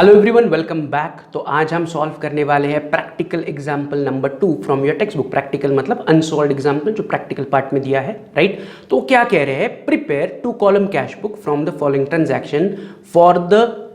Hello everyone, welcome back. तो आज हम सॉल्व करने वाले हैं practical example number 2 from your text book. Practical मतलब अनसॉल्व्ड एग्जाम्पल जो प्रैक्टिकल पार्ट में दिया है, राइट। तो क्या कह रहे हैं, prepare 2 column cash book from the following transaction for the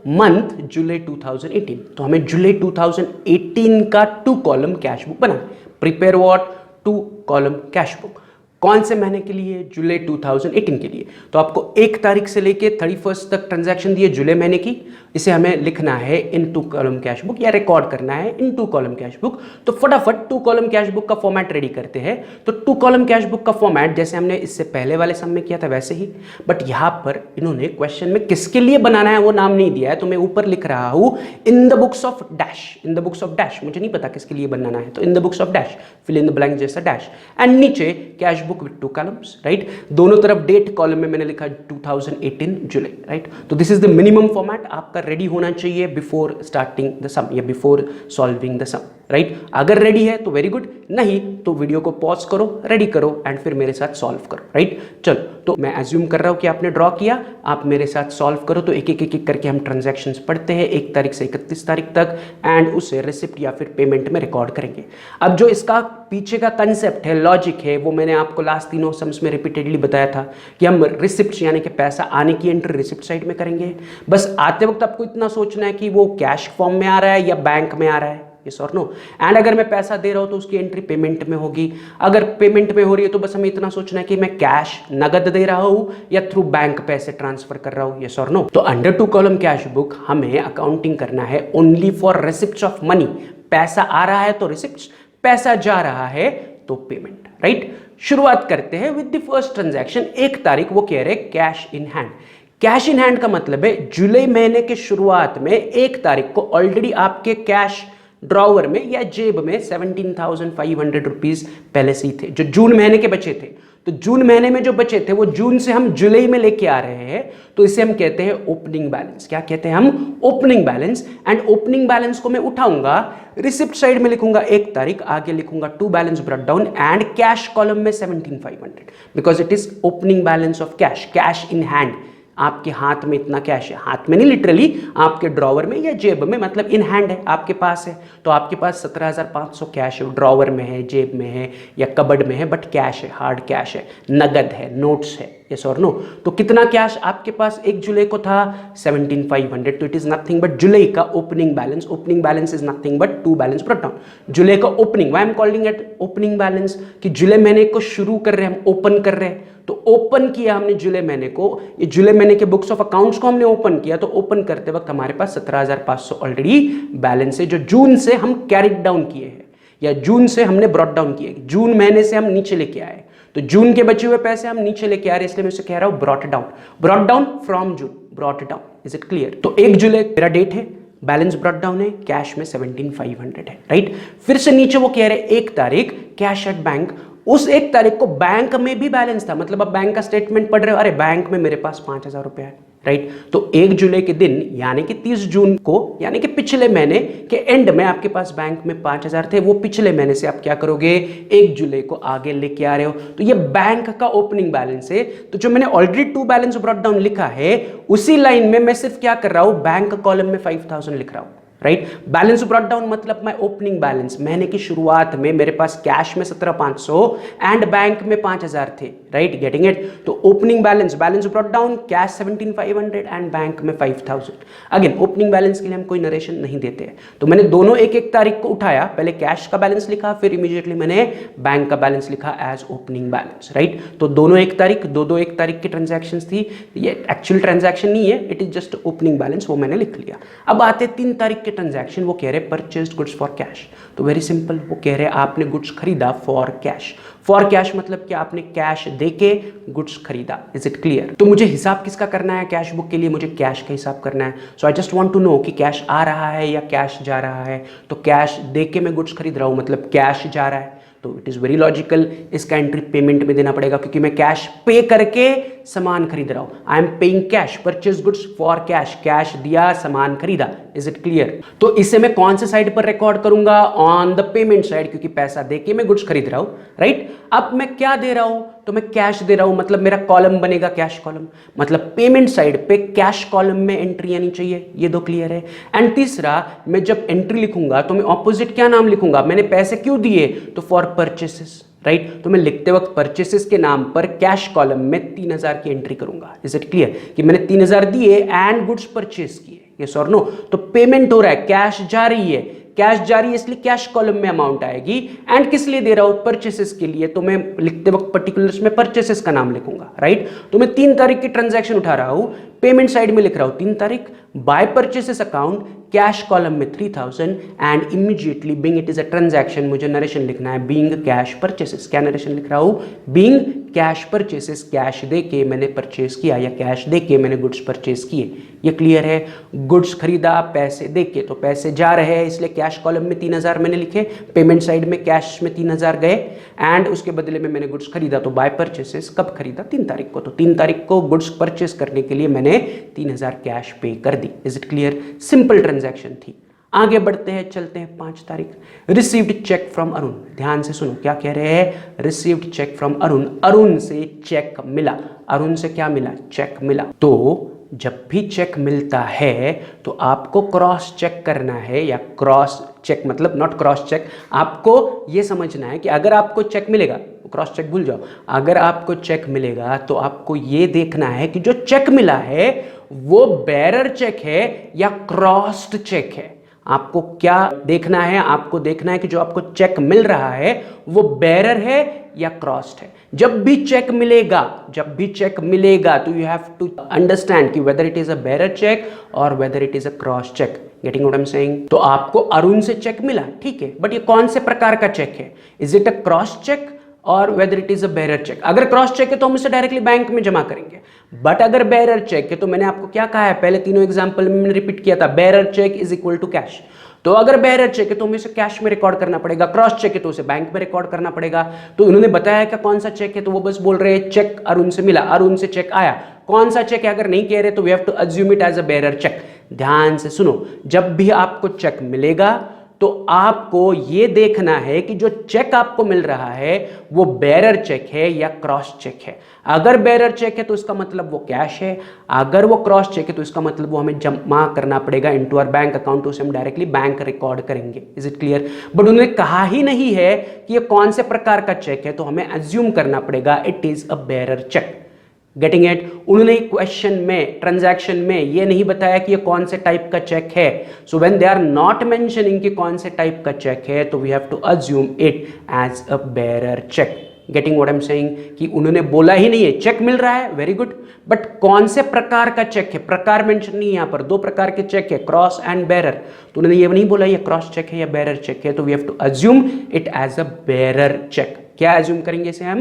month July 2018। तो हमें जुलाई 2018 का 2 कॉलम कैश बुक बनाना है। Prepare what, 2 column cash book. कौन से महीने के लिए? जुलाई 2018 के लिए। तो आपको 1 तारीख से लेके 31 तक ट्रांजैक्शन दिए जुलाई महीने की। इसे हमें लिखना है इन 2 कॉलम कैश बुक या रिकॉर्ड करना है इन 2 कॉलम कैश बुक। तो फटाफट 2 कॉलम कैश बुक का फॉर्मेट रेडी करते हैं। तो 2 कॉलम कैश बुक का फॉर्मेट जैसे हमने इससे पहले वाले सम में किया था वैसे ही, बट यहां पर इन्होंने क्वेश्चन में किसके लिए बनाना है वो नाम नहीं दिया है। तो मैं ऊपर लिख रहा हूं in the books of dash, in the books of dash. मुझे नहीं पता किसके लिए बनाना है, तो in the books of dash, fill in the blank जैसा डैश, एंड नीचे cash book with 2 columns, right. दोनों तरफ डेट कॉलम में मैंने लिखा 2018 जुलाई, राइट। तो this is the minimum format आपका रेडी होना चाहिए बिफोर स्टार्टिंग द सम या before solving the some, right. अगर रेडी है तो वेरी गुड, नहीं तो वीडियो को पॉज करो, रेडी करो एंड फिर मेरे साथ सॉल्व करो, राइट। चलो, तो मैं एज्यूम कर रहा हूं कि आपने ड्रॉ किया, आप मेरे साथ सॉल्व करो। तो एक एक करके हम ट्रांजैक्शंस पढ़ते हैं 1 तारीख से 31 तारीख तक, एंड उसे रिसिप्ट या फिर पेमेंट में रिकॉर्ड करेंगे। अब जो इसका पीछे का कंसेप्ट है, लॉजिक है, वो मैंने आपको लास्ट तीनों सम्स में रिपीटेडली बताया था कि हम रिसिप्ट यानी कि पैसा आने की एंट्री रिसिप्ट साइड में करेंगे। बस आते वक्त आपको इतना सोचना है कि वो कैश फॉर्म में आ रहा है या बैंक में आ रहा है, यस और नो। एंड अगर मैं पैसा दे रहा हूं तो उसकी एंट्री पेमेंट में होगी। अगर पेमेंट में हो रही है तो बस हमें इतना सोचना है कि मैं कैश नगद दे रहा हूं या थ्रू बैंक पैसे ट्रांसफर कर रहा हूं, यस और नो। तो अंडर 2 कॉलम कैश बुक हमें अकाउंटिंग करना है only for receipts of money. पैसा आ रहा है तो रिसिप्ट्स, पैसा जा रहा है तो पेमेंट, राइट। शुरुआत करते हैं विद द फर्स्ट ट्रांजैक्शन। 1 तारीख, वो कह रहे cash in hand. Cash in hand का मतलब है जुलाई महीने के शुरुआत में 1 तारीख को ऑलरेडी आपके कैश ड्रॉवर में या जेब में 17,500 रुपीज पहले से ही थे, जो जून महीने के बचे थे। तो जून महीने में जो बचे थे वो जून से हम जुलाई में लेके आ रहे हैं, तो इसे हम कहते हैं ओपनिंग बैलेंस। क्या कहते हैं हम? Opening balance. And opening balance को मैं उठाऊंगा, रिसिप्ट साइड में लिखूंगा 1 तारीख, आगे लिखूंगा 2 balance brought down and cash column में 17,500, because it is opening balance of cash, cash in hand. आपके हाथ में इतना कैश है, हाथ में नहीं लिटरली, आपके ड्रॉवर में या जेब में, मतलब इन हैंड है, आपके पास है। तो आपके पास 17,500 कैश है, ड्रॉवर में है, जेब में है या कबर्ड में है, बट कैश है, हार्ड कैश है, नगद है, नोट्स है, यस और नो। तो कितना कैश आपके पास 1 जुलाई को था? 17,500। तो इट इज नथिंग बट जुलाई का opening balance. Opening balance is nothing but 2 balance brought down. जुलाई का opening, why I am calling it opening balance, कि जुलाई महीने को शुरू कर रहे हैं, हम ओपन कर रहे हैं। तो ओपन किया हमने जुलाई महीने को, ये जुलाई महीने के बुक्स ऑफ अकाउंट्स को हमने ओपन किया। तो ओपन करते वक्त हमारे पास 17,500 ऑलरेडी बैलेंस है, जो जून से हम कैरिड डाउन किए हैं या जून से हमने ब्रॉट डाउन किए। जून महीने से हम नीचे लेके आए, तो जून के बचे हुए पैसे हम नीचे लेके आ रहे हैं, इसलिए मैं उसे कह रहा हूं brought down. Brought down from June, brought down. Is it clear? तो 1 जुलाई मेरा डेट है, बैलेंस ब्रॉट डाउन है, कैश में 17,500 है, राइट। फिर से नीचे वो कह रहे 1 तारीख कैश एट बैंक। उस 1 तारीख को बैंक में भी बैलेंस था, मतलब अब बैंक का स्टेटमेंट पढ़ रहे हो, अरे बैंक में मेरे पास 5,000 रुपए है, राइट। तो 1 जुलाई के दिन यानी कि 30 जून को, यानी कि पिछले महीने के एंड में आपके पास बैंक में 5,000 थे। वो पिछले महीने से आप क्या करोगे? 1 जुलाई को आगे लेके आ रहे हो, तो ये बैंक का ओपनिंग बैलेंस है। तो जो मैंने ऑलरेडी 2 बैलेंस ब्रॉट डाउन लिखा है, उसी लाइन में मैं सिर्फ क्या कर रहा हूं, बैंक कॉलम में 5,000 लिख रहा हूं, राइट। बैलेंस ब्रॉट डाउन मतलब मैं ओपनिंग बैलेंस, महीने की शुरुआत में मेरे पास कैश में 17,500 एंड बैंक में 5,000 थे, राइट। Getting it? तो opening balance, balance brought down, cash 17,500 and bank में 5,000। अगेन ओपनिंग बैलेंस के लिए हम कोई नरेशन नहीं देते हैं, तो मैंने दोनों 1-1 तारीख को उठाया, पहले कैश का बैलेंस लिखा, फिर इमीडिएटली मैंने बैंक का बैलेंस लिखा एज ओपनिंग बैलेंस, राइट। तो दोनों 1 तारीख, दो 1 तारीख की ट्रांजैक्शन थी। ये एक्चुअल ट्रांजैक्शन नहीं है, it is just opening balance, वो मैंने लिख लिया। अब आते 3 तारीख के ट्रांजैक्शन, वो कह रहे परचेज्ड गुड्स फॉर कैश। तो वेरी सिंपल, वो कह रहे आपने गुड्स खरीदा फॉर कैश। फॉर कैश मतलब कि आपने कैश देके गुड्स खरीदा। Is it clear? तो मुझे हिसाब किसका करना है कैश बुक के लिए? मुझे कैश का हिसाब करना है। So I just want to know कि कैश आ रहा है या कैश जा रहा है। तो कैश देके मैं गुड्स खरीद रहा हूं, मतलब कैश जा रहा है, तो इट इज वेरी लॉजिकल, इसका एंट्री पेमेंट में देना पड़ेगा, क्योंकि मैं कैश पे करके सामान खरीद रहा हूं। आई am paying cash, purchase goods for cash, cash दिया, सामान खरीदा। Is it clear? तो इसे मैं कौन से साइड पर रिकॉर्ड करूंगा? ऑन द पेमेंट साइड, क्योंकि पैसा देके मैं गुड्स खरीद रहा हूं, राइट? अब मैं क्या दे रहा हूं? तो मैं कैश दे रहा हूं, मतलब मेरा कॉलम बनेगा कैश कॉलम, मतलब पेमेंट साइड पे कैश कॉलम में एंट्री आनी चाहिए। ये दो क्लियर है। एंड तीसरा, मैं जब एंट्री लिखूंगा तो मैं ऑपोजिट क्या नाम लिखूंगा? मैंने पैसे क्यों दिए? तो फॉर परचेसेस, राइट? तो मैं लिखते वक्त परचेसेस के नाम पर कैश कॉलम में 3000 की एंट्री करूंगा। इज इट क्लियर कि मैंने 3000 दिए एंड गुड्स परचेस किए? यस और नो? तो पेमेंट हो रहा है, कैश जा रही है, कैश जारी है, इसलिए कैश कॉलम में अमाउंट आएगी। एंड किस लिए दे रहा हूं? परचेसेस के लिए। तो मैं लिखते वक्त पर्टिकुलर्स में परचेसेस का नाम लिखूंगा, राइट? तो मैं 3 तारीख की ट्रांजैक्शन उठा रहा हूं, पेमेंट साइड में लिख रहा हूं 3 तारीख, by purchases account, cash column में 3000 and immediately being it is a transaction, मुझे नरेशन लिखना है बीइंग कैश परचेसेस। क्या नरेशन लिख रहा हूं? बीइंग कैश परचेसेस, कैश दे के मैंने परचेस किया या कैश दे के मैंने गुड्स परचेस किए। ये क्लियर है? गुड्स खरीदा पैसे दे के, तो पैसे जा रहे हैं इसलिए कैश कॉलम में 3000 मैंने लिखे, पेमेंट साइड में कैश में 3000 गए एंड उसके बदले में मैंने गुड्स खरीदा। तो बाय परचेसेस कब खरीदा? 3 तारीख को। तो 3 तारीख को गुड्स परचेस करने के लिए मैंने 3000 कैश पे कर दी। Is it clear? Simple transaction थी। आगे बढ़ते हैं, चलते हैं 5 तारीख। Received cheque from Arun. ध्यान से सुनो क्या कह रहे हैं? Received cheque from Arun, Arun से चेक मिला। अरुण से क्या मिला? चेक मिला। तो जब भी चेक मिलता है तो आपको क्रॉस चेक करना है, या क्रॉस चेक मतलब नॉट क्रॉस चेक, आपको ये समझना है कि अगर आपको चेक मिलेगा, क्रॉस चेक भूल जाओ, अगर आपको चेक मिलेगा तो आपको ये देखना है कि जो चेक मिला है वो बेरर चेक है या क्रॉस्ड चेक है। आपको क्या देखना है? आपको देखना है कि जो आपको चेक मिल रहा है वो बेरर है या क्रॉस्ड है। जब भी चेक मिलेगा, जब भी चेक मिलेगा तो यू हैव टू अंडरस्टैंड कि whether it is a bearer cheque और whether it is a cross cheque. Getting what I am saying? तो आपको अरुण से चेक मिला, ठीक है, बट ये कौन से प्रकार का चेक है? Is it a cross cheque और whether it is a bearer cheque? अगर क्रॉस चेक है तो हम इसे डायरेक्टली बैंक में जमा करेंगे, बट अगर बेरर चेक है तो मैंने आपको क्या कहा है? पहले तीनों एग्जांपल में मैंने रिपीट किया था, bearer cheque is equal to cash. तो अगर बेरर चेक है तो हमें इसे कैश में रिकॉर्ड करना पड़ेगा, क्रॉस चेक है तो उसे बैंक में रिकॉर्ड करना पड़ेगा। तो उन्होंने बताया कि कौन सा चेक है, तो वो बस बोल रहे हैं चेक अरुण से मिला, अरुण से चेक आया। कौन सा चेक है अगर नहीं कह रहे तो we have to assume it as a bearer cheque. ध्यान से सुनो, जब भी आपको चेक मिलेगा तो आपको यह देखना है कि जो चेक आपको मिल रहा है वो बेरर चेक है या क्रॉस चेक है। अगर बेरर चेक है तो इसका मतलब वो कैश है, अगर वो क्रॉस चेक है तो इसका मतलब वो हमें जमा करना पड़ेगा इनटू आवर बैंक अकाउंट, तो उसे हम डायरेक्टली बैंक रिकॉर्ड करेंगे। Is it clear? बट उन्होंने कहा ही नहीं है कि ये कौन से प्रकार का चेक है, तो हमें अज्यूम करना पड़ेगा it is a bearer cheque. Getting it? उन्होंने क्वेश्चन में, ट्रांजैक्शन में ये नहीं बताया कि ये कौन से टाइप का चेक है। So when they are not mentioning कि कौन से टाइप का चेक है तो we have to assume it as a bearer cheque. Getting what I am saying? कि उन्होंने बोला ही नहीं है, चेक मिल रहा है, वेरी गुड, बट कौन से प्रकार का चेक है, प्रकार मेंशन नहीं है यहां पर। 2 प्रकार के चेक है, क्रॉस एंड बेरर, तो उन्होंने ये नहीं बोला ये क्रॉस चेक है या बेरर चेक है, तो we have to assume it as a bearer cheque. क्या अज्यूम करेंगे इसे हम?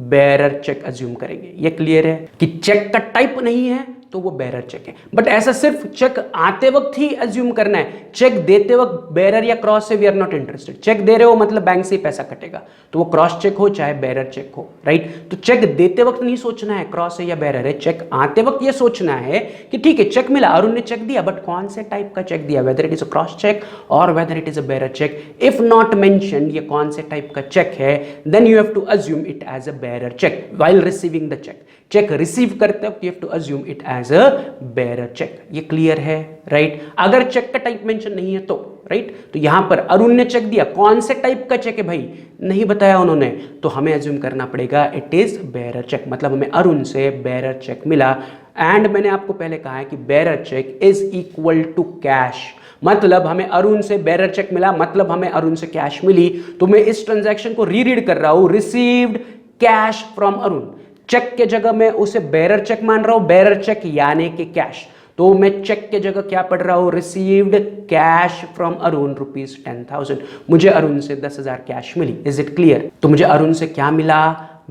बेरर चेक अज्यूम करेंगे। ये क्लियर है कि चेक का टाइप नहीं है तो वो बेरर चेक है। बट ऐसा सिर्फ चेक आते वक्त ही अज्यूम करना है, चेक देते वक्त बेरर या क्रॉस से we are not interested. Cheque दे रहे हो मतलब बैंक से ही पैसा कटेगा, तो वो क्रॉस चेक हो चाहे बेरर चेक हो, राइट? तो चेक देते वक्त नहीं सोचना है क्रॉस है या बेरर है, चेक आते वक्त ये सोचना है कि ठीक है चेक मिला, अरुण ने चेक दिया, बट कौन से टाइप का चेक दिया, whether it is a cross cheque और whether it is a bearer cheque. If not mentioned ये कौन से टाइप का चेक है, then you have to assume it as a bearer cheque while receiving the cheque. Cheque receive करते वक्त you have to assume it as a bearer cheque. ये clear है, right? अगर चेक का टाइप मेंशन नहीं है तो, राइट? तो यहां पर अरुण ने चेक दिया, कौन से टाइप का चेक है भाई, नहीं बताया उन्होंने, तो हमें अज्यूम करना पड़ेगा इट इज बेरर चेक, मतलब हमें अरुण से बेरर चेक मिला। एंड मैंने आपको पहले कहा है कि bearer cheque is equal to cash, मतलब हमें अरुण से बेरर चेक मिला, मतलब हमें अरुण से कैश मिली। तो मैं इस ट्रांजैक्शन को रीरीड कर रहा हूं, received cash from Arun. Cheque के जगह मैं उसे बेरर चेक मान रहा हूं, बेरर चेक यानी कि कैश, तो मैं चेक के जगह क्या पढ़ रहा हूं, रिसीव्ड कैश फ्रॉम अरुण ₹10,000। मुझे अरुण से 10,000 कैश मिली। Is it clear? तो मुझे अरुण से क्या मिला,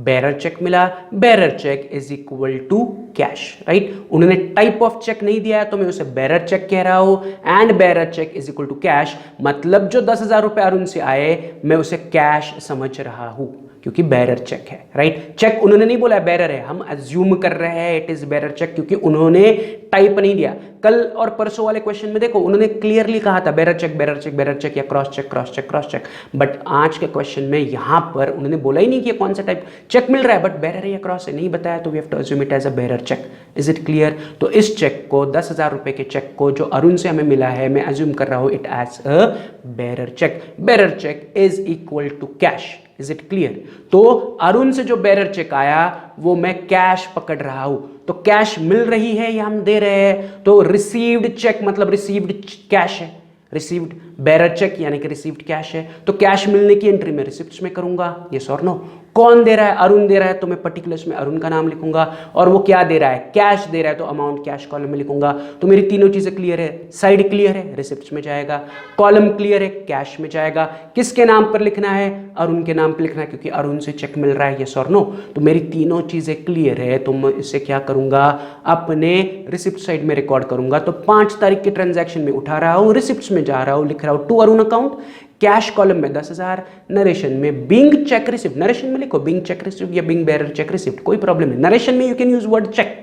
बेरर चेक मिला। Bearer cheque is equal to cash, right? उन्होंने टाइप ऑफ चेक नहीं दिया है तो मैं उसे बेरर चेक कह रहा हूं, and bearer cheque is equal to cash, मतलब जो 10,000 रुपए अरुण से आए मैं उसे कैश समझ रहा हूं। क्योंकि बेरर चेक है, राइट। चेक उन्होंने नहीं बोला बेरर है, हम अज्यूम कर रहे हैं इट इज बेरर चेक क्योंकि उन्होंने टाइप नहीं दिया। कल और परसों वाले क्वेश्चन में देखो उन्होंने क्लियरली कहा था bearer cheque bearer cheque bearer cheque या cross cheque cross cheque cross cheque, but आज के क्वेश्चन में यहां पर उन्होंने बोला ही नहीं कि कौन सा टाइप चेक मिल रहा है, बट बेरर है या क्रॉस है नहीं बताया, तो we have to assume it as a bearer cheque. Is it clear? तो इस चेक को 10,000 रुपए के चेक को जो अरुण से हमें मिला है, मैं अज्यूम कर रहा हूं it as a bearer cheque. Bearer cheque is equal to cash. Is it clear? तो अरुण से जो बेरर चेक आया वो मैं कैश पकड़ रहा हूं, तो कैश मिल रही है या हम दे रहे हैं, तो रिसीव्ड चेक मतलब रिसीव्ड कैश है, रिसीव्ड बेरर चेक यानी कि रिसीव्ड कैश है, तो कैश मिलने की एंट्री में रिसिप्ट्स में करूंगा। यस और नो? कौन दे रहा है? अरुण दे रहा है, तो मैं पर्टिकुलर्स में अरुण का नाम लिखूंगा, और वो क्या दे रहा है? कैश दे रहा है, तो अमाउंट कैश कॉलम में लिखूंगा। तो मेरी तीनों चीजें क्लियर है, साइड क्लियर है, रिसिप्ट्स में जाएगा, कॉलम क्लियर है, कैश में जाएगा। किसके नाम पर लिखना है? अरुण के नाम पर लिखना है क्योंकि अरुण से चेक मिल रहा है। यस और नो? तो मेरी तीनों चीजें क्लियर है, तो मैं इसे क्या करूंगा? अपने रिसिप्ट साइड में रिकॉर्ड करूंगा। तो 5 तारीख के ट्रांजैक्शन में उठा रहा हूं, रिसिप्ट्स में जा रहा हूं, लिख रहा हूं to Arun account, cash column में 10,000, नरेशन में बिंग चेक रिसिप्ट, नरेशन में लिखो बिंग चेक रिसिप्ट या बिंग बेरर चेक रिसिप्ट, कोई प्रॉब्लम नहीं। नरेशन में you can use word cheque,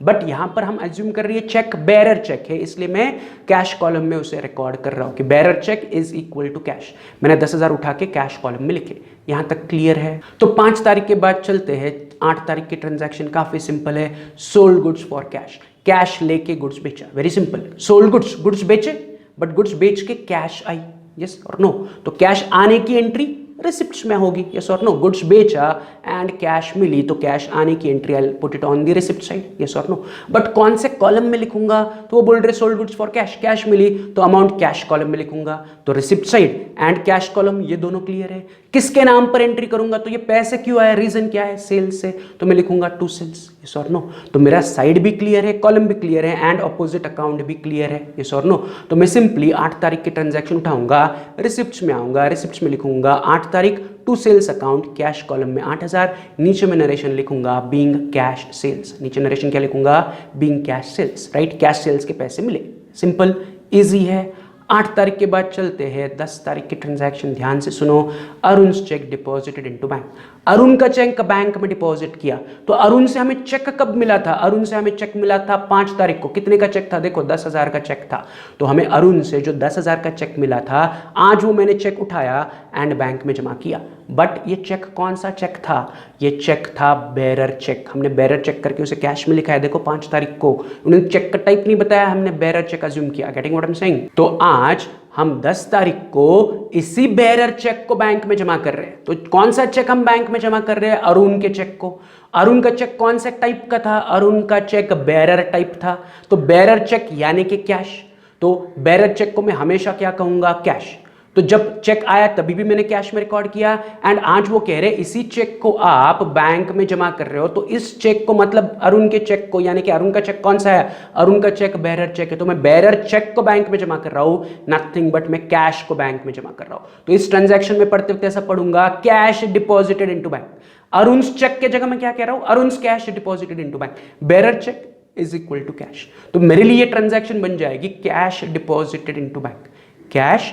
but यहां पर हम अज्यूम कर रही है चेक बेरर चेक है, इसलिए मैं कैश कॉलम में उसे रिकॉर्ड कर रहा हूं कि bearer cheque is equal to cash. मैंने 10,000 उठा के कैश कॉलम में लिखे। यहां तक क्लियर है? तो 5 तारीख के बाद चलते हैं 8 तारीख की ट्रांजैक्शन, काफी सिंपल है। Sold goods for cash, cash लेके गुड्स बेचा, very simple. Sold goods, goods बेचे, बट गुड्स बेच के कैश आई। यस और नो? तो कैश आने की एंट्री रिसिप्ट्स में होगी। यस और नो? गुड्स बेचा एंड कैश मिली, तो कैश आने की entry I put it on the receipt side. Yes और नो? बट कौन से कॉलम में लिखूंगा? तो वो बोल रहे sold goods for cash, cash मिली, तो अमाउंट कैश कॉलम में लिखूंगा। तो receipt side and cash column ये दोनों क्लियर है। किसके नाम पर एंट्री करूंगा? तो ये पैसे क्यों आया, रीजन क्या है? सेल्स से, तो मैं लिखूंगा टू सेल्स। यस और नो? तो मेरा साइड भी क्लियर है, कॉलम भी क्लियर है, एंड ऑपोजिट अकाउंट भी क्लियर है। यस और नो? तो मैं सिंपली 8 तारीख की ट्रांजैक्शन उठाऊंगा, रिसिप्ट्स में आऊंगा, रिसिप्ट्स में लिखूंगा 8 तारीख to sales account, cash column में 8,000, नीचे में नरेशन लिखूंगा बीइंग कैश सेल्स। नीचे नरेशन क्या लिखूंगा? Being cash sales, right? Cash sales के पैसे मिले, सिंपल इजी है। 8 तारीख के बाद चलते हैं 10 तारीख की ट्रांजैक्शन, ध्यान से सुनो। Arun check deposited into bank, Arun का चेक बैंक में डिपॉजिट किया। तो अरुण से हमें चेक कब मिला था? अरुण से हमें चेक मिला था 5 तारीख को। कितने का चेक था? देखो 10,000 का चेक था। तो हमें अरुण से जो 10,000 का चेक मिला था, आज वो मैंने चेक उठाया एंड बैंक में जमा किया। बट ये चेक कौन सा चेक था? ये चेक था बेरर चेक। हमने बेरर चेक करके उसे कैश में लिखा है। देखो 5 तारीख को उन्होंने चेक का टाइप नहीं बताया, हमने बेरर चेक अज्यूम किया। Getting what I am saying? तो आज हम 10 तारीख को इसी बेरर चेक को बैंक में जमा कर रहे हैं। तो कौन सा चेक हम बैंक में जमा कर रहे हैं? अरुण के चेक को। अरुण का चेक कौन सा टाइप का था? अरुण का चेक बेरर टाइप था। तो बेरर चेक यानी कि कैश। तो बेरर चेक को मैं हमेशा क्या कहूंगा? कैश। तो जब चेक आया तभी भी मैंने कैश में रिकॉर्ड किया, एंड आज वो कह रहे इसी चेक को आप बैंक में जमा कर रहे हो। तो इस चेक को मतलब अरुण के चेक को, यानी कि अरुण का चेक कौन सा है? अरुण का चेक बेरर चेक है। तो मैं बेरर चेक को बैंक में जमा कर रहा हूं, नथिंग बट मैं कैश को बैंक में जमा कर रहा हूं। तो इस ट्रांजैक्शन में पढ़ते वक्त ऐसा पढ़ूंगा, cash deposited into bank. Arun cheque के जगह मैं क्या कह रहा हूं? Arun cash deposited into bank. Bearer cheque is equal to cash. तो मेरे लिए ट्रांजैक्शन बन जाएगी cash deposited into bank, cash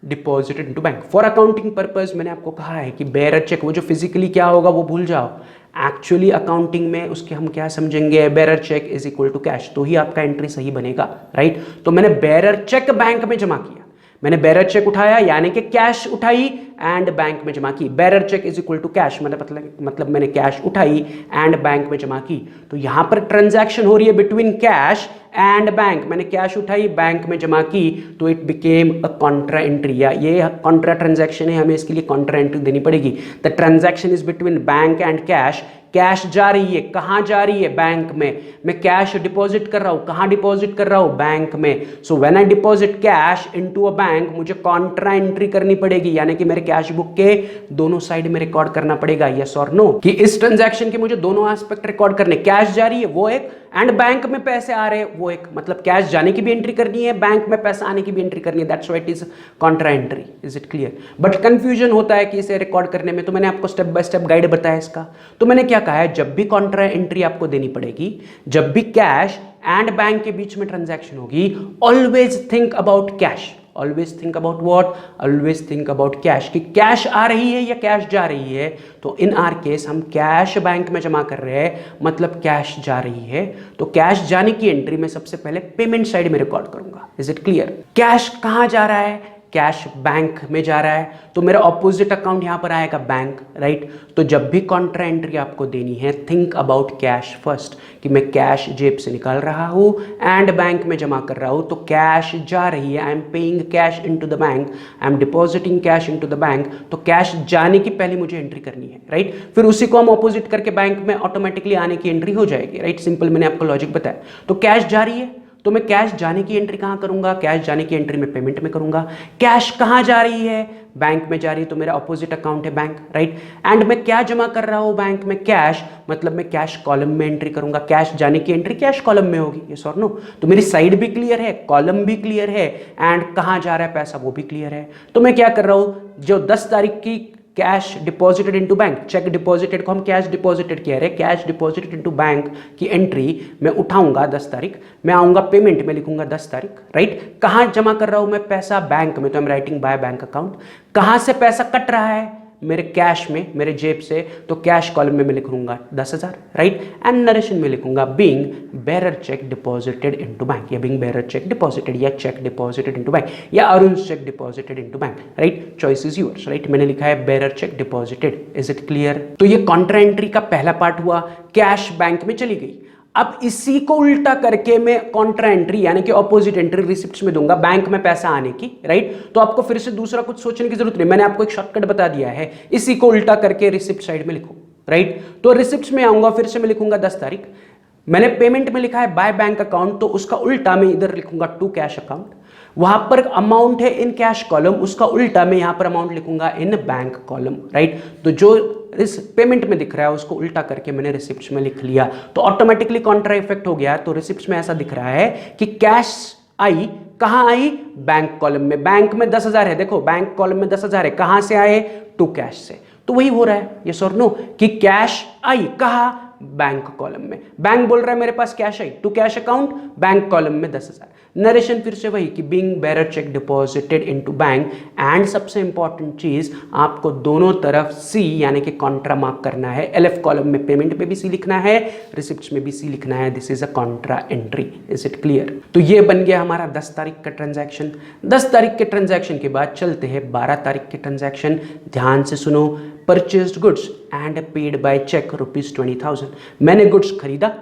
deposited into bank. For accounting purpose मैंने आपको कहा है कि बेरर चेक वो जो फिजिकली क्या होगा वो भूल जाओ, एक्चुअली अकाउंटिंग में उसके हम क्या समझेंगे? Bearer cheque is equal to cash, तो ही आपका एंट्री सही बनेगा, राइट? तो मैंने बेरर चेक बैंक में जमा किया, मैंने बेरर चेक उठाया यानी कि कैश उठाई एंड बैंक में जमा की। Bearer cheque is equal to cash मतलब मैंने कैश उठाई एंड बैंक में जमा की। तो यहां पर ट्रांजैक्शन हो रही है बिटवीन कैश एंड बैंक। मैंने कैश उठाई, बैंक में जमा की, तो it became a Contra entry, या ये कॉन्ट्रा ट्रांजैक्शन है, हमें इसके लिए कॉन्ट्रा एंट्री देनी पड़ेगी। The transaction is between bank and cash. Cash जा रही है, कहां जा रही है? बैंक में। मैं कैश डिपॉजिट कर रहा हूं, कहां डिपॉजिट कर रहा हूं? बैंक में। So when I deposit cash into a bank, मुझे कॉन्ट्रा एंट्री करनी पड़ेगी, यानी कि मेरे कैश बुक के दोनों साइड में रिकॉर्ड करना पड़ेगा। यस और नो? कि इस ट्रांजैक्शन के मुझे दोनों एस्पेक्ट रिकॉर्ड करने, कैश जा रही है वो एक, एंड बैंक में पैसे आ रहे हैं वो एक। मतलब कैश जाने की भी एंट्री करनी है, बैंक में पैसा आने की भी एंट्री करनी है। That's why it is Contra entry. Is it clear? But confusion होता है कि इसे रिकॉर्ड करने में, तो मैंने आपको स्टेप बाय स्टेप गाइड बताया इसका। तो मैंने क्या कहा है, जब भी कॉन्ट्रा एंट्री आपको देनी पड़ेगी, जब भी कैश एंड बैंक के बीच में ट्रांजैक्शन होगी, always think about cash, always think about what, always think about cash, कि कैश आ रही है या कैश जा रही है। तो इन आर केस हम कैश बैंक में जमा कर रहे हैं, मतलब कैश जा रही है। तो कैश जाने की एंट्री में सबसे पहले पेमेंट साइड में रिकॉर्ड करूंगा। Is it clear? कैश कहां जा रहा है? कैश बैंक में जा रहा है, तो मेरा ऑपोजिट अकाउंट यहां पर आएगा बैंक, राइट। तो जब भी कॉन्ट्रा एंट्री आपको देनी है, थिंक अबाउट कैश फर्स्ट, कि मैं कैश जेब से निकाल रहा हूं एंड बैंक में जमा कर रहा हूं। तो कैश जा रही है, आई am paying cash into the bank, I am depositing cash into the bank. तो कैश जाने की पहले मुझे एंट्री करनी है, राइट। फिर उसी को हम ऑपोजिट करके बैंक में ऑटोमेटिकली आने की एंट्री हो जाएगी, राइट। सिंपल, मैंने आपको लॉजिक बताया। तो कैश जा रही है, तो मैं कैश जाने की एंट्री कहां करूंगा? कैश जाने की एंट्री में पेमेंट में करूंगा। कैश कहां जा रही है? बैंक में जा रही है, तो मेरा ऑपोजिट अकाउंट है बैंक, राइट। एंड मैं क्या जमा कर रहा हूं बैंक में? कैश, मतलब मैं कैश कॉलम में एंट्री करूंगा। कैश जाने की एंट्री कैश कॉलम में होगी, यस और नो। तो मेरी साइड भी क्लियर है, कॉलम भी क्लियर है, एंड कहां जा रहा है पैसा वो भी क्लियर है। तो मैं क्या कर रहा हूं, जो 10 तारीख की cash deposited into bank, check deposited को हम कैश डिपॉजिटेड कह रहे हैं, कैश डिपॉजिटेड इनटू बैंक की एंट्री मैं उठाऊंगा 10 तारीख, मैं आऊंगा पेमेंट में लिखूंगा 10 तारीख, राइट। कहां जमा कर रहा हूं मैं पैसा? बैंक में, तो I am writing by bank account. कहां से पैसा कट रहा है? मेरे कैश में, मेरे जेब से, तो कैश कॉलम में मैं लिखूंगा 10,000, राइट। एंड नरेशन में लिखूंगा being bearer cheque deposited into bank, या बीइंग बेरर चेक डिपॉजिटेड, या चेक डिपॉजिटेड इनटू बैंक, या Arun check deposited into bank, right. Choice is yours, right. मैंने लिखा है bearer cheque deposited. Is it clear? तो ये कॉन्ट्रा एंट्री का पहला पार्ट हुआ, कैश बैंक में चली गई। अब इसी को उल्टा करके मैं कॉन्ट्रा एंट्री यानी कि ऑपोजिट एंट्री रिसिप्ट्स में दूंगा, बैंक में पैसा आने की, राइट। तो आपको फिर से दूसरा कुछ सोचने की जरूरत नहीं, मैंने आपको एक शॉर्टकट बता दिया है। इसी को उल्टा करके रिसिप्ट साइड में लिखो, राइट। तो रिसिप्ट्स में आऊंगा, फिर से मैं लिखूंगा 10 तारीख। मैंने पेमेंट में लिखा है बाय बैंक अकाउंट, तो उसका उल्टा मैं इधर लिखूंगा टू कैश अकाउंट। वहां पर अमाउंट है इन कैश कॉलम, उसका उल्टा मैं यहां पर अमाउंट लिखूंगा इन बैंक कॉलम, राइट। तो जो इस पेमेंट में दिख रहा है उसको उल्टा करके मैंने रिसिप्ट्स में लिख लिया, तो ऑटोमेटिकली कॉन्ट्रा इफेक्ट हो गया। तो रिसिप्ट्स में ऐसा दिख रहा है कि कैश आई, कहां आई? बैंक कॉलम में। बैंक में 10,000 है, देखो बैंक कॉलम में 10,000 है, कहां से आए? टू कैश से। तो वही हो रहा है, यस और नो, कि कैश आई कहां? बैंक कॉलम में। बैंक बोल रहा है मेरे पास कैश आई, to cash account, bank column में 10,000। नरेशन फिर से वही कि being bearer cheque deposited into bank. And सबसे इंपॉर्टेंट चीज, आपको दोनों तरफ सी यानी कि कॉन्ट्रा मार्क करना है। एलएफ कॉलम में पेमेंट में भी सी लिखना है, रिसिप्ट्स में भी सी लिखना है। This is a Contra entry. Is it clear? तो ये बन गया हमारा 10 तारीख का ट्रांजैक्शन। 10 तारीख के ट्रांजैक्शन के बाद चलते हैं 12 तारीख के ट्रांजैक्शन। ध्यान से सुनो। Purchased goods and paid by cheque ₹20,000। मैंने गुड्स खरीदा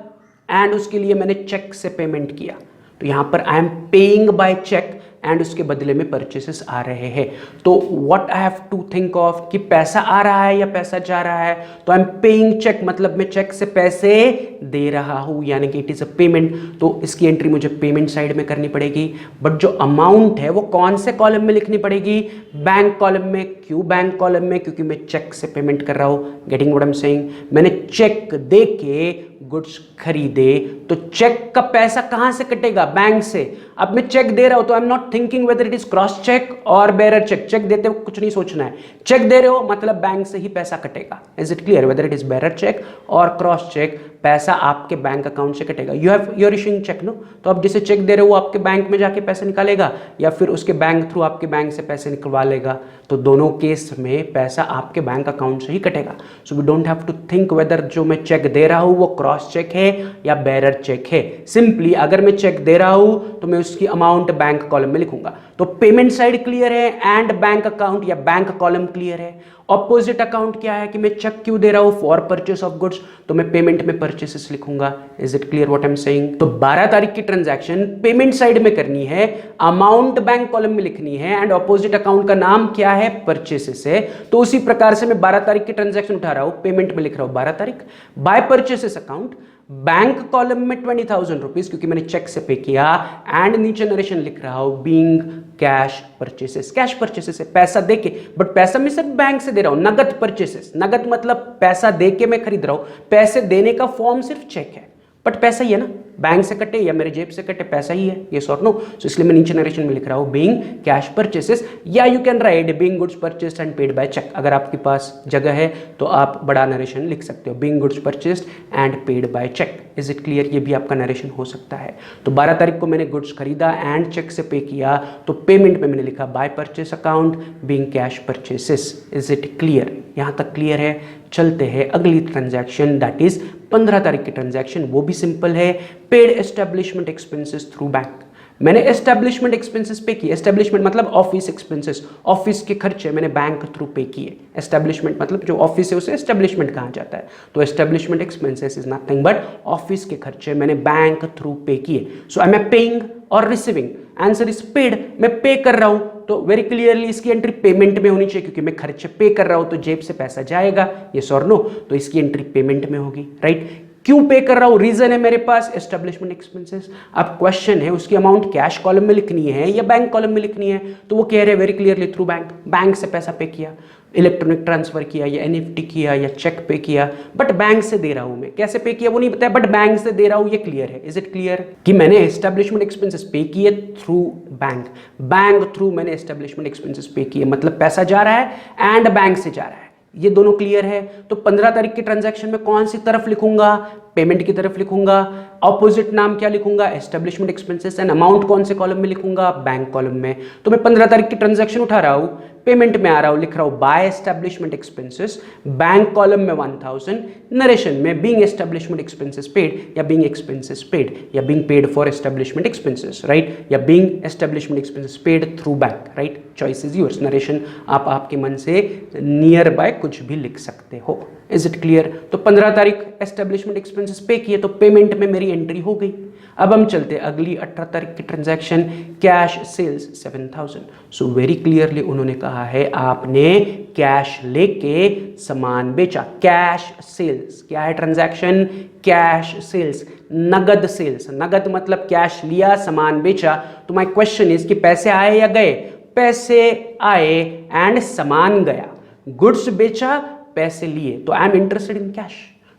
एंड उसके लिए मैंने चेक से पेमेंट किया, तो यहां पर I am paying by cheque and उसके बदले में परचेसेस आ रहे हैं। तो what I have to think of, कि पैसा आ रहा है या पैसा जा रहा है? तो आई एम पेइंग चेक, मतलब मैं चेक से पैसे दे रहा हूं, यानी कि इट इज अ पेमेंट। तो इसकी एंट्री मुझे पेमेंट साइड में करनी पड़ेगी। बट जो अमाउंट है वो कौन से कॉलम में लिखनी पड़ेगी? बैंक कॉलम में। क्यों बैंक कॉलम में? क्योंकि मैं चेक से पेमेंट कर रहा हूं। Getting what I am saying? मैंने चेक दे के गुड्स खरीदे, तो चेक का पैसा कहां से कटेगा? बैंक से। अब मैं चेक दे रहा हूं तो I am not thinking whether it is cross cheque और बेरर चेक। चेक देते वक्त कुछ नहीं सोचना है, चेक दे रहे हो मतलब बैंक से ही पैसा कटेगा। Is it clear? Whether it is bearer cheque और क्रॉस चेक, पैसा आपके बैंक अकाउंट से कटेगा। You are issuing cheque, no? तो आप जिसे चेक दे रहे हो वो आपके बैंक में जाके पैसे निकालेगा या फिर उसके बैंक थ्रू आपके बैंक से पैसे निकलवा लेगा। तो दोनों केस में पैसा आपके बैंक अकाउंट से ही कटेगा। So we don't have to think whether जो मैं चेक दे रहा हूं वो क्रॉस चेक है या बेरर चेक है। सिंपली अगर मैं चेक दे रहा हूं तो मैं उसकी अमाउंट बैंक कॉलम में लिखूंगा। तो पेमेंट साइड क्लियर है एंड बैंक अकाउंट या बैंक कॉलम क्लियर है। ऑपोजिट अकाउंट क्या है कि मैं चेक क्यों दे रहा हूं? फॉर परचेस ऑफ गुड्स, तो मैं पेमेंट में परचेसेस लिखूंगा। Is it clear what I am saying? तो 12 तारीख की ट्रांजैक्शन पेमेंट साइड में करनी है, अमाउंट बैंक कॉलम में लिखनी है एंड ऑपोजिट अकाउंट का नाम क्या है? परचेसेस है। तो उसी प्रकार से मैं 12 तारीख की ट्रांजैक्शन उठा रहा हूं, पेमेंट में लिख रहा हूं 12 तारीख, by purchases account, bank column में 20,000 रुपीज क्योंकि मैंने चेक से पे किया एंड नीचे नरेशन लिख रहा हूं being cash purchases. Cash purchases है, पैसा देके, बट पैसा मैं सिर्फ बैंक से दे रहा हूं, नगद परचेसेस। नगद मतलब पैसा देके मैं खरीद रहा हूं, पैसे देने का फॉर्म सिर्फ चेक है। बट पैसा ही है ना, बैंक से कटे या मेरे जेब से कटे पैसा ही है, ये और नो। सो इसलिए मैं नीचे नरेशन में लिख रहा हूँ बीइंग कैश परचेसेस, या you can write being goods purchased and paid by cheque. अगर आपके पास जगह है तो आप बड़ा नरेशन लिख सकते हो, being goods purchased and paid by cheque. Is it clear? ये भी आपका नरेशन हो सकता है। तो 12 तारीख को मैंने गुड्स खरीदा एंड चेक से पे किया, तो पेमेंट में मैंने लिखा by purchase account being cash purchases. Is it clear? यहाँ तक क्लियर है। चलते हैं अगली ट्रांजैक्शन, दैट इज 15 तारीख की ट्रांजैक्शन। वो भी सिंपल है, paid establishment expenses through bank. मैंने एस्टेब्लिशमेंट एक्सपेंसेस पे किए, एस्टेब्लिशमेंट मतलब ऑफिस एक्सपेंसेस, ऑफिस के खर्चे मैंने बैंक थ्रू पे किए। एस्टेब्लिशमेंट मतलब जो ऑफिस है उसे एस्टेब्लिशमेंट कहा जाता है, तो establishment expenses is nothing but office के खर्चे मैंने बैंक थ्रू पे किए। सो आई एम पेइंग और रिसीविंग, आंसर इज पेड। मैं पे कर रहा हूं तो वेरी क्लियरली इसकी एंट्री पेमेंट में होनी चाहिए, क्योंकि मैं खर्चे पे कर रहा हूं तो जेब से पैसा जाएगा, यस और नो, तो इसकी एंट्री पेमेंट में होगी, राइट। क्यों पे कर रहा हूं? रीजन है मेरे पास एस्टेब्लिशमेंट एक्सपेंसेस। अब क्वेश्चन है उसकी अमाउंट कैश कॉलम में लिखनी है या बैंक कॉलम में लिखनी है, तो वो कह रहे हैं very clearly through bank. Bank से पैसा पे किया, इलेक्ट्रॉनिक ट्रांसफर किया या एनईएफटी किया या चेक पे किया, बट बैंक से दे रहा हूं मैं। कैसे पे किया वो नहीं बताया, बट बैंक से दे रहा हूं, ये क्लियर है। इज इट क्लियर कि मैंने एस्टेब्लिशमेंट एक्सपेंसेस पे किए थ्रू बैंक, बैंक थ्रू मैंने एस्टेब्लिशमेंट एक्सपेंसेस पे किए, मतलब पैसा जा रहा है एंड बैंक से जा रहा है, ये दोनों क्लियर है। तो 15 तारीख की ट्रांजैक्शन में कौन सी तरफ लिखूंगा? पेमेंट की तरफ लिखूंगा। ऑपोजिट नाम क्या लिखूंगा? Establishment expenses. एंड अमाउंट कौन से कॉलम में लिखूंगा? बैंक कॉलम में। तो मैं 15 तारीख की ट्रांजैक्शन उठा रहा हूं, पेमेंट में आ रहा हूं, लिख रहा हूं by establishment expenses, bank column में 1000, नरेशन में बीइंग एस्टेब्लिशमेंट एक्सपेंसेस पेड या बीइंग एक्सपेंसेस पेड या being paid for establishment expenses, right, या being establishment expenses paid through bank, right. Choice is yours. Narration आप आपके मन से नियर बाय कुछ भी लिख सकते हो। Is it clear? तो 15 तारीख एस्टेब्लिशमेंट एक्सपेंसेस पे किए तो पेमेंट में मेरी एंट्री हो गई। अब हम चलते अगली 18 तारीख की transaction, cash sales 7000। So very clearly उन्होंने कहा है आपने कैश लेके सामान बेचा। कैश सेल्स क्या है ट्रांजैक्शन? कैश सेल्स, नगद सेल्स। नगद मतलब कैश लिया, सामान बेचा। तो माय क्वेश्चन इज कि पैसे आए या गए? पैसे आए एंड सामान गया। गुड्स बेचा, पैसे लिए, तो I am interested in cash.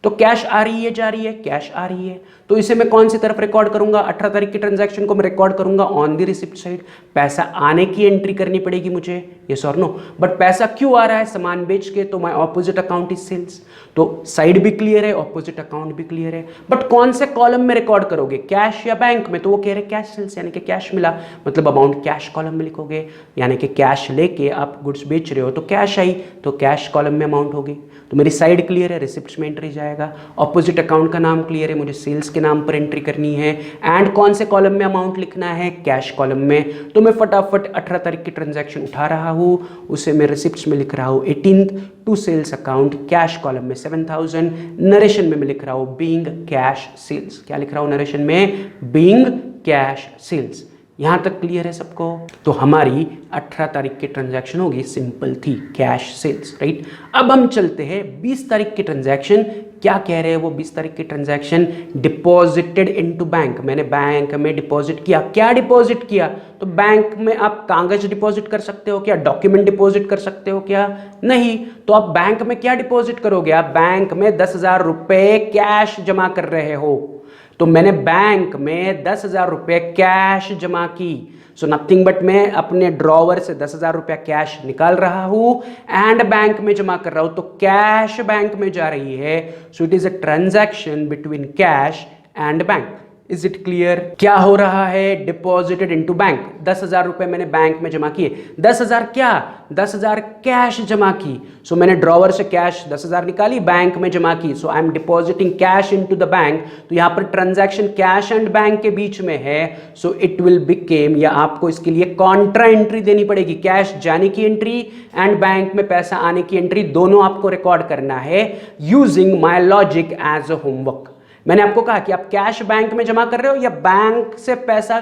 तो कैश आ रही है, जा रही है, कैश आ रही है, तो इसे मैं कौन सी तरफ रिकॉर्ड करूंगा? 18 तारीख की ट्रांजैक्शन को मैं रिकॉर्ड करूंगा ऑन द रिसिप्ट साइड। पैसा आने की एंट्री करनी पड़ेगी मुझे, यस और नो। बट पैसा क्यों आ रहा है? सामान बेच के, तो my opposite account is sales. तो साइड भी क्लियर है, ऑपोजिट अकाउंट भी क्लियर है। बट कौन से कॉलम में रिकॉर्ड करोगे, कैश या बैंक में? तो वो कह रहे कैश सेल्स, यानी कि कैश मिला, मतलब अमाउंट कैश कॉलम में लिखोगे। यानी कि कैश लेके आप गुड्स बेच रहे हो तो कैश आई, तो कैश कॉलम में अमाउंट होगी। तो मेरी साइड क्लियर है, रिसिप्ट्स में एंट्री जाएगा। ऑपोजिट अकाउंट का नाम क्लियर है, मुझे सेल्स के नाम पर एंट्री करनी है। एंड कौन से कॉलम में अमाउंट लिखना है? कैश कॉलम में। तो मैं फटाफट 18 तारीख की ट्रांजैक्शन उठा रहा हूं, उसे मैं रिसिप्ट्स में लिख रहा हूं 18th to sales account, cash column में 7000, नरेशन में मैं लिख रहा हूं बीइंग कैश सेल्स। क्या लिख रहा हूं नरेशन में? Being cash sales. यहां तक क्लियर है सबको? तो हमारी 18 तारीख की ट्रांजैक्शन होगी, सिंपल थी, कैश सेल्स, राइट। अब हम चलते हैं 20 तारीख की ट्रांजैक्शन। क्या कह रहे हैं वो? 20 तारीख की ट्रांजैक्शन, डिपॉजिटेड इनटू बैंक। मैंने बैंक में डिपॉजिट किया। क्या डिपॉजिट किया? तो बैंक में आप कागज डिपॉजिट कर सकते हो क्या? डॉक्यूमेंट डिपॉजिट कर सकते हो क्या? नहीं। तो आप बैंक में क्या डिपॉजिट करोगे? आप बैंक में 10,000 रुपए कैश जमा कर रहे हो। तो मैंने बैंक में 10,000 रुपए कैश जमा की। सो नथिंग बट मैं अपने ड्रॉवर से 10,000 रुपया कैश निकाल रहा हूं एंड बैंक में जमा कर रहा हूं, तो कैश बैंक में जा रही है। So it is a transaction between cash and bank. Is it clear? क्या हो रहा है? Deposited into bank. 10,000 रुपए मैंने बैंक में जमा किए। 10,000 क्या? 10,000 कैश जमा की। सो मैंने ड्रॉवर से कैश 10,000 निकाली, बैंक में जमा की। So I am depositing cash into the bank. तो यहां पर ट्रांजैक्शन कैश एंड बैंक के बीच में है। सो इट विल बिकेम, या आपको इसके लिए कॉन्ट्रा एंट्री देनी पड़ेगी। कैश जाने की एंट्री एंड बैंक में पैसा आने की एंट्री, दोनों आपको रिकॉर्ड करना है using my logic as a homework. मैंने आपको कहा कि आप कैश बैंक में जमा कर रहे हो या बैंक से पैसा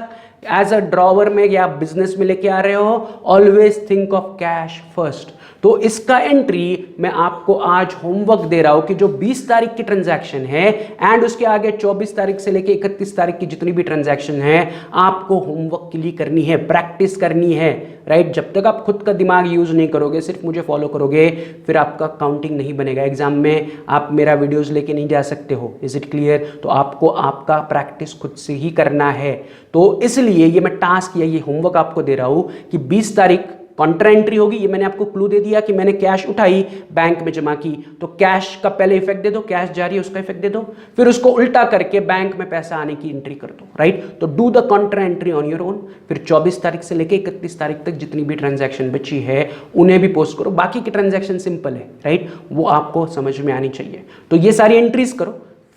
एज अ ड्रॉवर में या बिजनेस में लेके आ रहे हो, always think of cash first. तो इसका एंट्री मैं आपको आज होमवर्क दे रहा हूं कि जो 20 तारीख की ट्रांजैक्शन है एंड उसके आगे 24 तारीख से लेके 31 तारीख की जितनी भी ट्रांजैक्शन है आपको होमवर्क के लिए करनी है, प्रैक्टिस करनी है, राइट। जब तक आप खुद का दिमाग यूज नहीं करोगे, सिर्फ मुझे फॉलो करोगे, फिर आपका काउंटिंग नहीं बनेगा। एग्जाम में आप मेरा वीडियोस लेके नहीं जा सकते हो। Is it clear? तो आपको आपका प्रैक्टिस खुद से ही करना है। तो इसलिए ये मैं टास्क या ये होमवर्क आपको दे रहा हूं कि 20 तारीख कॉन्ट्रा एंट्री होगी। ये मैंने आपको क्लू दे दिया कि मैंने कैश उठाई, बैंक में जमा की, तो कैश का पहले इफेक्ट दे दो, कैश जारी है उसका इफेक्ट दे दो, फिर उसको उल्टा करके बैंक में पैसा आने की एंट्री कर दो, राइट। तो do the Contra entry on your own. फिर 24 तारीख से लेके 31 तारीख तक जितनी भी ट्रांजैक्शन बची है उन्हें भी पोस्ट करो। बाकी की ट्रांजैक्शन सिंपल है, राइट, वो आपको समझ में आनी चाहिए। तो ये सारी एंट्रीज करो,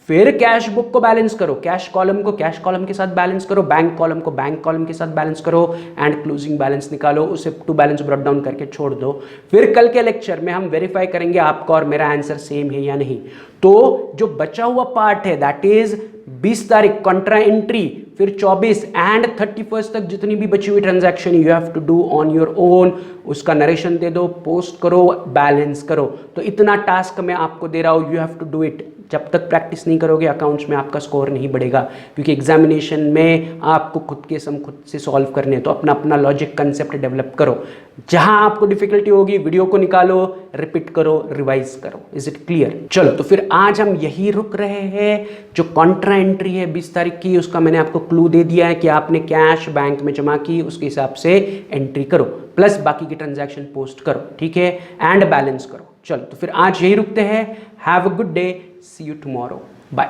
फिर कैश बुक को बैलेंस करो, कैश कॉलम को कैश कॉलम के साथ बैलेंस करो, बैंक कॉलम को बैंक कॉलम के साथ बैलेंस करो एंड क्लोजिंग बैलेंस निकालो, उसे टू बैलेंस ब्रॉट डाउन करके छोड़ दो। फिर कल के लेक्चर में हम वेरीफाई करेंगे आपका और मेरा आंसर सेम है या नहीं। तो जो बचा हुआ पार्ट है दैट इज 20 तारीख कॉन्ट्रा एंट्री, फिर 24 एंड 31 तक जितनी भी बची हुई transaction you have to do on your own, उसका नरेशन दे दो, पोस्ट करो, बैलेंस करो। तो इतना टास्क मैं आपको दे रहा हूं, you have to do it. जब तक प्रैक्टिस नहीं करोगे अकाउंट्स में आपका स्कोर नहीं बढ़ेगा, क्योंकि एग्जामिनेशन में आपको खुद के सम खुद से सॉल्व करने हैं। तो अपना अपना लॉजिक कंसेप्ट डेवलप करो। जहां आपको डिफिकल्टी होगी वीडियो को निकालो, रिपीट करो, रिवाइज करो। Is it clear? चलो तो फिर आज हम यही रुक रहे हैं। जो कॉन्ट्रा एंट्री है 20 तारीख की, उसका मैंने आपको क्लू दे दिया है कि आपने कैश बैंक में जमा की, उसके हिसाब से एंट्री करो, प्लस बाकी की ट्रांजैक्शन पोस्ट करो, ठीक है, एंड बैलेंस करो। चलो तो फिर आज यही रुकते हैं। Have a good day, see you tomorrow, bye.